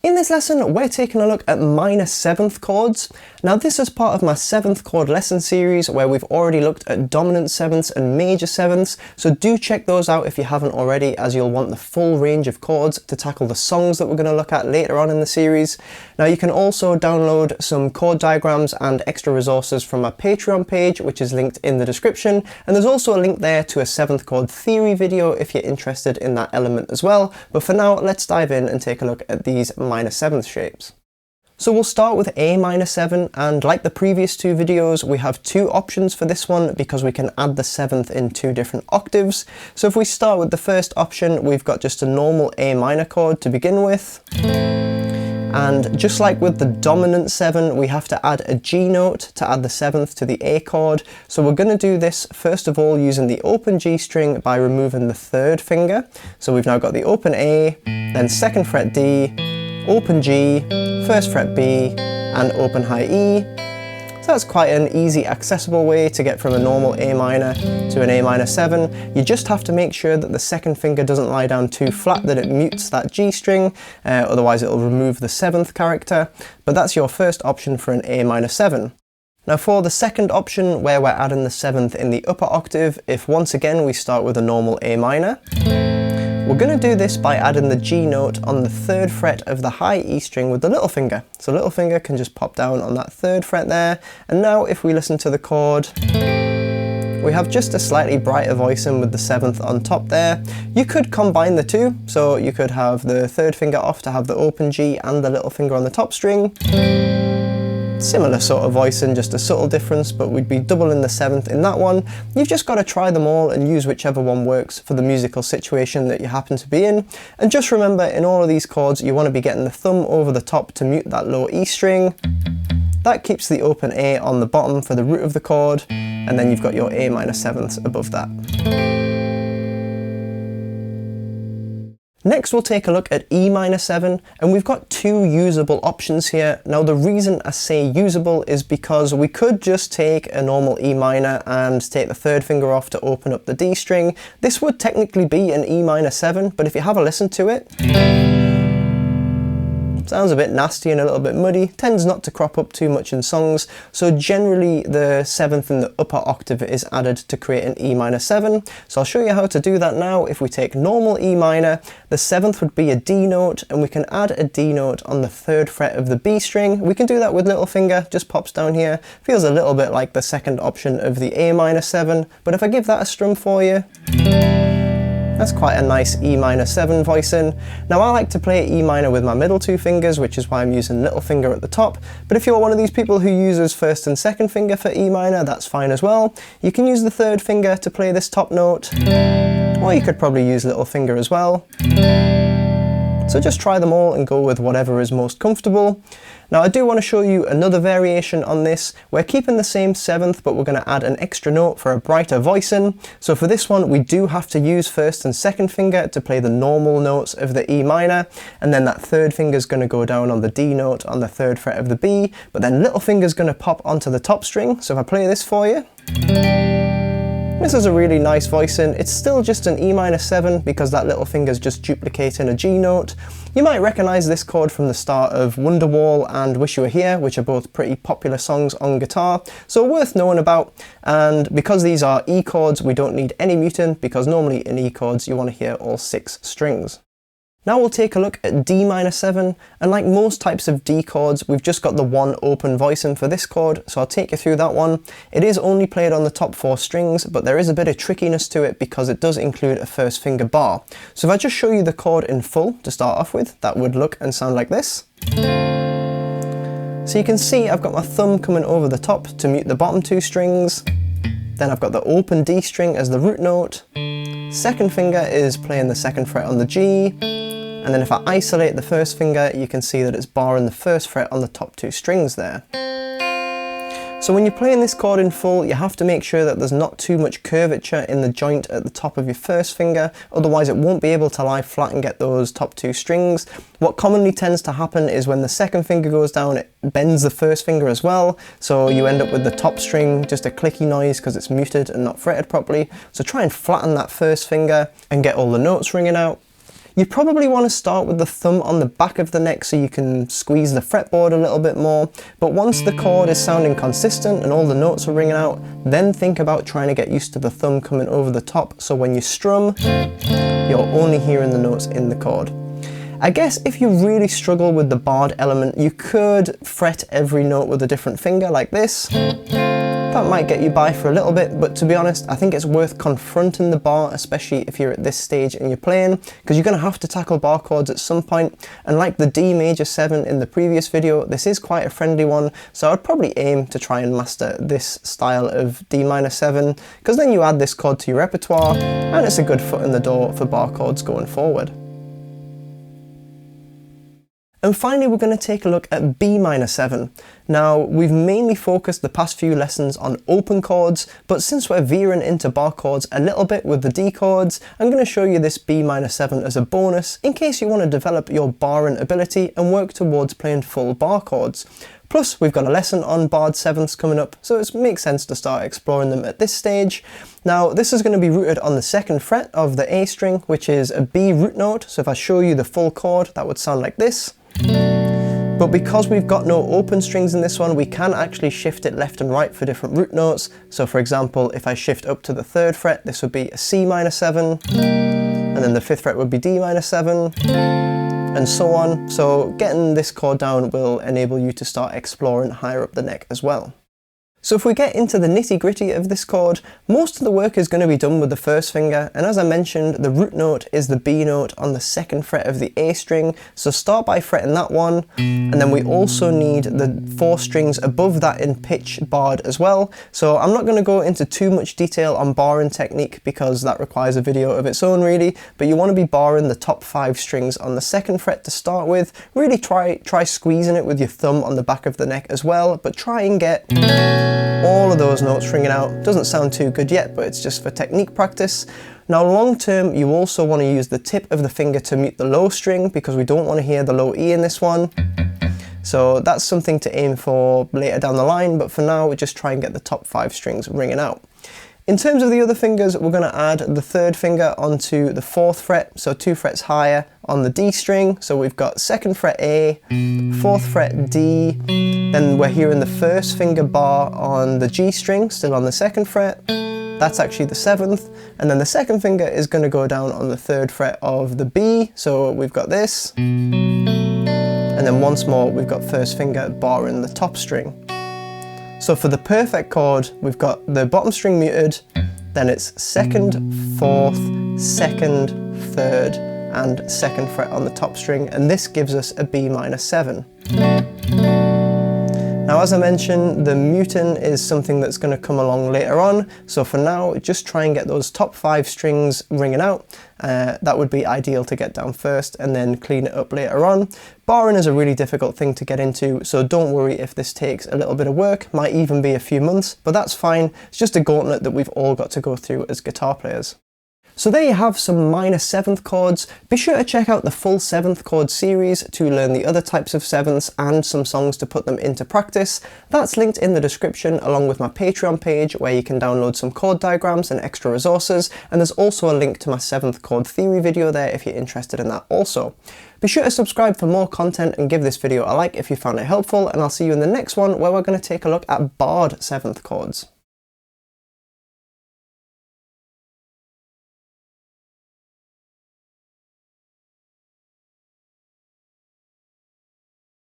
In this lesson, we're taking a look at minor 7th chords. Now this is part of my 7th chord lesson series where we've already looked at dominant 7ths and major 7ths, so do check those out if you haven't already, as you'll want the full range of chords to tackle the songs that we're going to look at later on in the series. Now you can also download some chord diagrams and extra resources from my Patreon page, which is linked in the description, and there's also a link there to a 7th chord theory video if you're interested in that element as well. But for now, let's dive in and take a look at these minor 7th shapes. So we'll start with A minor 7, and like the previous two videos, we have two options for this one because we can add the 7th in two different octaves. So if we start with the first option, we've got just a normal A minor chord to begin with. And just like with the dominant 7, we have to add a G note to add the 7th to the A chord. So we're going to do this first of all using the open G string by removing the 3rd finger. So we've now got the open A, then 2nd fret D, open G, 1st fret B, and open high E. So that's quite an easy, accessible way to get from a normal A minor to an A minor 7. You just have to make sure that the 2nd finger doesn't lie down too flat, that it mutes that G string, otherwise it'll remove the 7th character. But that's your first option for an A minor 7. Now for the second option, where we're adding the 7th in the upper octave, if once again we start with a normal A minor, we're going to do this by adding the G note on the 3rd fret of the high E string with the little finger. So little finger can just pop down on that 3rd fret there, and now if we listen to the chord, we have just a slightly brighter voicing with the 7th on top there. You could combine the two, so you could have the 3rd finger off to have the open G and the little finger on the top string. Similar sort of voicing, just a subtle difference, but we'd be doubling the 7th in that one. You've just got to try them all and use whichever one works for the musical situation that you happen to be in. And just remember, in all of these chords, you want to be getting the thumb over the top to mute that low E string. That keeps the open A on the bottom for the root of the chord, and then you've got your A minor 7ths above that. Next we'll take a look at E minor 7, and we've got two usable options here. Now the reason I say usable is because we could just take a normal E minor and take the 3rd finger off to open up the D string. This would technically be an E minor 7, but if you have a listen to it, sounds a bit nasty and a little bit muddy, tends not to crop up too much in songs, so generally the 7th in the upper octave is added to create an E minor 7. So I'll show you how to do that now. If we take normal E minor, the 7th would be a D note, and we can add a D note on the 3rd fret of the B string. We can do that with little finger, just pops down here. Feels a little bit like the second option of the A minor 7, but if I give that a strum for you, that's quite a nice E minor 7 voicing. Now I like to play E minor with my middle two fingers, which is why I'm using little finger at the top, but if you're one of these people who uses 1st and 2nd finger for E minor, that's fine as well. You can use the 3rd finger to play this top note, or you could probably use little finger as well. So just try them all and go with whatever is most comfortable. Now I do want to show you another variation on this. We're keeping the same 7th, but we're going to add an extra note for a brighter voicing. So for this one, we do have to use 1st and 2nd finger to play the normal notes of the E minor, and then that 3rd finger is going to go down on the D note on the 3rd fret of the B, but then little finger is going to pop onto the top string. So if I play this for you, this is a really nice voicing. It's still just an E minor 7 because that little finger's just duplicating a G note. You might recognise this chord from the start of Wonderwall and Wish You Were Here, which are both pretty popular songs on guitar, so worth knowing about. And because these are E chords, we don't need any muting, because normally in E chords you want to hear all 6 strings. Now we'll take a look at D minor 7, and like most types of D chords, we've just got the one open voicing for this chord, so I'll take you through that one. It is only played on the top 4 strings, but there is a bit of trickiness to it because it does include a 1st finger bar. So if I just show you the chord in full to start off with, that would look and sound like this. So you can see I've got my thumb coming over the top to mute the bottom 2 strings. Then I've got the open D string as the root note. 2nd finger is playing the 2nd fret on the G. And then if I isolate the 1st finger, you can see that it's barring the 1st fret on the top 2 strings there. So when you're playing this chord in full, you have to make sure that there's not too much curvature in the joint at the top of your 1st finger, otherwise it won't be able to lie flat and get those top 2 strings. What commonly tends to happen is when the 2nd finger goes down, it bends the 1st finger as well, so you end up with the top string just a clicky noise because it's muted and not fretted properly. So try and flatten that 1st finger and get all the notes ringing out. You probably want to start with the thumb on the back of the neck so you can squeeze the fretboard a little bit more, but once the chord is sounding consistent and all the notes are ringing out, then think about trying to get used to the thumb coming over the top, so when you strum, you're only hearing the notes in the chord. I guess if you really struggle with the barred element, you could fret every note with a different finger like this. That might get you by for a little bit, but to be honest, I think it's worth confronting the bar, especially if you're at this stage in your playing, because you're going to have to tackle bar chords at some point, and like the D major 7 in the previous video, this is quite a friendly one, so I'd probably aim to try and master this style of D minor 7, because then you add this chord to your repertoire, and it's a good foot in the door for bar chords going forward. And finally, we're going to take a look at B minor 7. Now, we've mainly focused the past few lessons on open chords, but since we're veering into bar chords a little bit with the D chords, I'm going to show you this B minor 7 as a bonus in case you want to develop your barring ability and work towards playing full bar chords. Plus, we've got a lesson on barred 7ths coming up, so it makes sense to start exploring them at this stage. Now, this is going to be rooted on the 2nd fret of the A string, which is a B root note, so if I show you the full chord, that would sound like this. But because we've got no open strings in this one, we can actually shift it left and right for different root notes. So for example, if I shift up to the 3rd fret, this would be a C minor 7, and then the 5th fret would be D minor 7, and so on. So getting this chord down will enable you to start exploring higher up the neck as well. So if we get into the nitty-gritty of this chord, most of the work is going to be done with the 1st finger, and as I mentioned, the root note is the B note on the 2nd fret of the A string, so start by fretting that one, and then we also need the 4 strings above that in pitch barred as well. So I'm not going to go into too much detail on barring technique because that requires a video of its own really, but you want to be barring the top 5 strings on the 2nd fret to start with. Really try squeezing it with your thumb on the back of the neck as well, but try and get all of those notes ringing out. Doesn't sound too good yet, but it's just for technique practice. Now long term, you also want to use the tip of the finger to mute the low string because we don't want to hear the low E in this one. So that's something to aim for later down the line, but for now, just try and get the top 5 strings ringing out. In terms of the other fingers, we're going to add the 3rd finger onto the 4th fret, so 2 frets higher on the D string. So we've got 2nd fret A, 4th fret D, then we're hearing the 1st finger bar on the G string, still on the 2nd fret. That's actually the 7th, and then the 2nd finger is going to go down on the 3rd fret of the B, so we've got this. And then once more, we've got 1st finger barring the top string. So for the perfect chord, we've got the bottom string muted, then it's 2nd, 4th, 2nd, 3rd, and 2nd fret on the top string, and this gives us a B minor 7. Now as I mentioned, the muting is something that's going to come along later on, so for now just try and get those top 5 strings ringing out. That would be ideal to get down first and then clean it up later on. Barring is a really difficult thing to get into, so don't worry if this takes a little bit of work, might even be a few months, but that's fine. It's just a gauntlet that we've all got to go through as guitar players. So there you have some minor 7th chords. Be sure to check out the full 7th chord series to learn the other types of 7ths and some songs to put them into practice. That's linked in the description along with my Patreon page where you can download some chord diagrams and extra resources, and there's also a link to my 7th chord theory video there if you're interested in that also. Be sure to subscribe for more content and give this video a like if you found it helpful, and I'll see you in the next one where we're going to take a look at barred 7th chords.